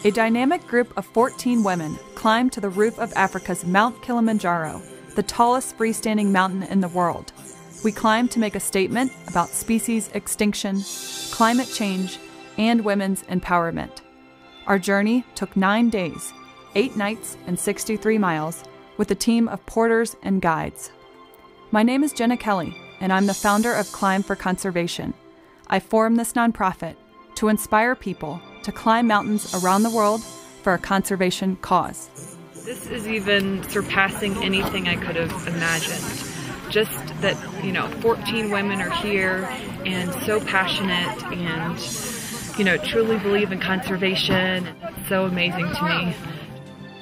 A dynamic group of 14 women climbed to the roof of Africa's Mount Kilimanjaro, the tallest freestanding mountain in the world. We climbed to make a statement about species extinction, climate change, and women's empowerment. Our journey took 9 days, 8 nights, and 63 miles, with a team of porters and guides. My name is Jenna Kelly, and I'm the founder of Climb for Conservation. I formed this nonprofit to inspire people to climb mountains around the world for a conservation cause. This is even surpassing anything I could have imagined. Just that, 14 women are here and so passionate and, truly believe in conservation. It's so amazing to me.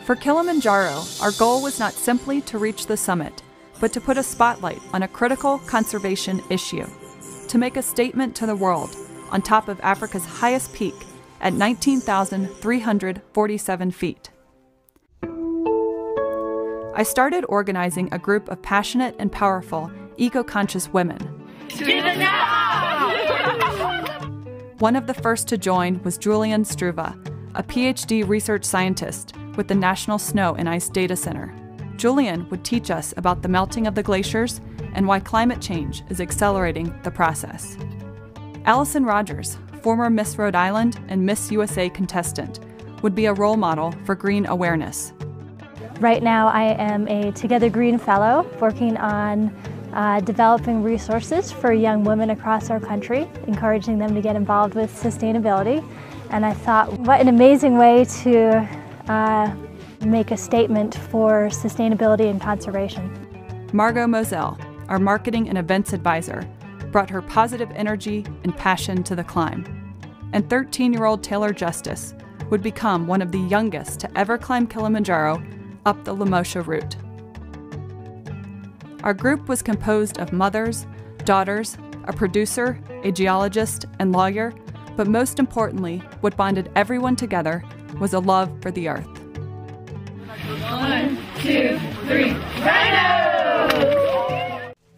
For Kilimanjaro, our goal was not simply to reach the summit, but to put a spotlight on a critical conservation issue, to make a statement to the world on top of Africa's highest peak at 19,347 feet. I started organizing a group of passionate and powerful, eco-conscious women. One of the first to join was Julian Struva, a PhD research scientist with the National Snow and Ice Data Center. Julian would teach us about the melting of the glaciers and why climate change is accelerating the process. Allison Rogers, former Miss Rhode Island and Miss USA contestant, would be a role model for green awareness. Right now I am a Together Green Fellow working on developing resources for young women across our country, encouraging them to get involved with sustainability. And I thought, what an amazing way to make a statement for sustainability and conservation. Margot Moselle, our marketing and events advisor, brought her positive energy and passion to the climb. And 13-year-old Taylor Justice would become one of the youngest to ever climb Kilimanjaro up the Lemosha route. Our group was composed of mothers, daughters, a producer, a geologist, and lawyer, but most importantly, what bonded everyone together was a love for the earth. 1, 2, 3, rhino!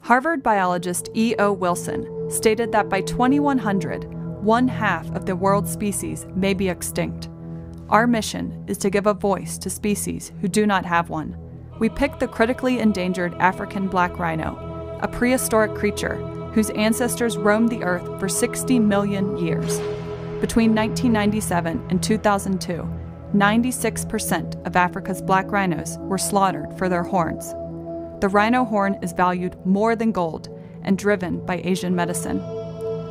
Harvard biologist E.O. Wilson stated that by 2100, 1/2 of the world's species may be extinct. Our mission is to give a voice to species who do not have one. We picked the critically endangered African black rhino, a prehistoric creature whose ancestors roamed the earth for 60 million years. Between 1997 and 2002, 96% of Africa's black rhinos were slaughtered for their horns. The rhino horn is valued more than gold and driven by Asian medicine.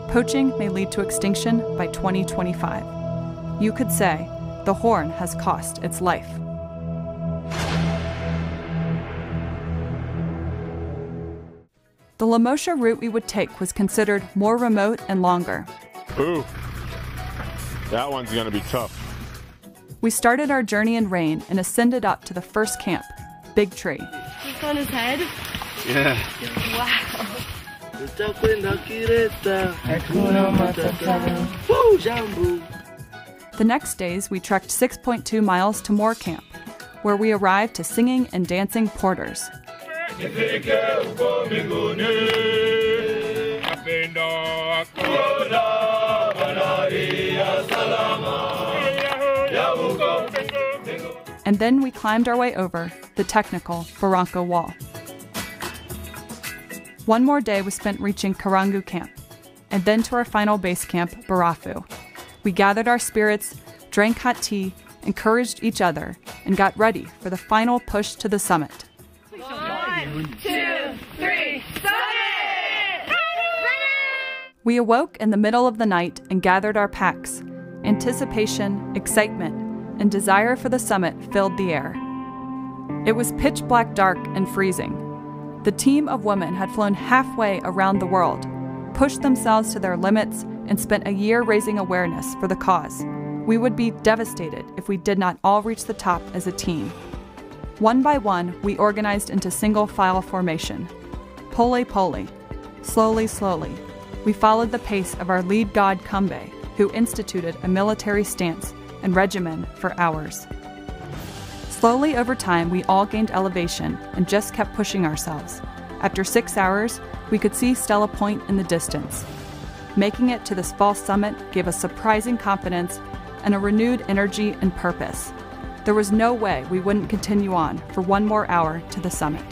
Poaching may lead to extinction by 2025. You could say the horn has cost its life. The Lemosha route we would take was considered more remote and longer. Ooh, that one's gonna be tough. We started our journey in rain and ascended up to the first camp, Big Tree. He's on his head? Yeah. Wow. The next days, we trekked 6.2 miles to Moore Camp, where we arrived to singing and dancing porters. And then we climbed our way over the technical Barranco Wall. One more day was spent reaching Karangu Camp, and then to our final base camp, Barafu. We gathered our spirits, drank hot tea, encouraged each other, and got ready for the final push to the summit. 1, 2, 3, summit! We awoke in the middle of the night and gathered our packs. Anticipation, excitement, and desire for the summit filled the air. It was pitch black dark and freezing. The team of women had flown halfway around the world, pushed themselves to their limits, and spent a year raising awareness for the cause. We would be devastated if we did not all reach the top as a team. One by one, we organized into single file formation. Pole-pole, slowly, slowly. We followed the pace of our lead god Kambe, who instituted a military stance and regimen for hours. Slowly over time, we all gained elevation and just kept pushing ourselves. After 6 hours, we could see Stella Point in the distance. Making it to this false summit gave us surprising confidence and a renewed energy and purpose. There was no way we wouldn't continue on for one more hour to the summit.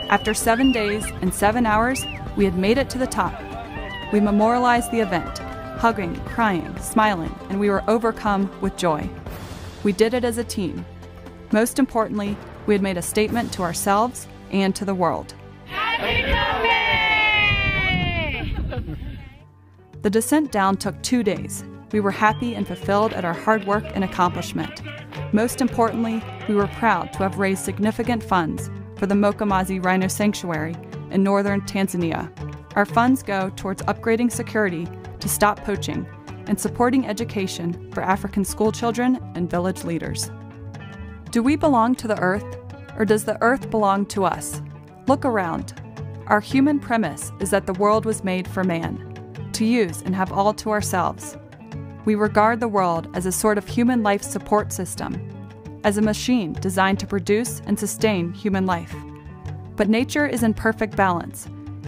After 7 days and 7 hours, we had made it to the top. We memorialized the event, hugging, crying, smiling, and we were overcome with joy. We did it as a team. Most importantly, we had made a statement to ourselves and to the world. Happy Summit! The descent down took 2 days. We were happy and fulfilled at our hard work and accomplishment. Most importantly, we were proud to have raised significant funds for the Mokamazi Rhino Sanctuary in northern Tanzania. Our funds go towards upgrading security to stop poaching and supporting education for African schoolchildren and village leaders. Do we belong to the earth, or does the earth belong to us? Look around. Our human premise is that the world was made for man, to use and have all to ourselves. We regard the world as a sort of human life support system, as a machine designed to produce and sustain human life. But nature is in perfect balance,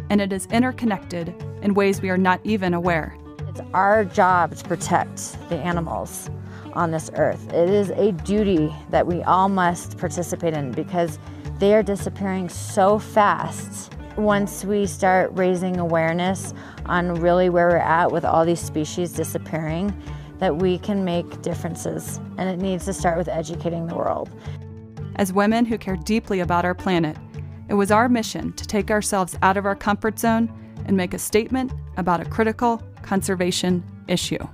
and it is interconnected in ways we are not even aware. It's our job to protect the animals on this earth. It is a duty that we all must participate in because they are disappearing so fast. Once we start raising awareness on really where we're at with all these species disappearing, that we can make differences, and it needs to start with educating the world. As women who care deeply about our planet, it was our mission to take ourselves out of our comfort zone and make a statement about a critical conservation issue.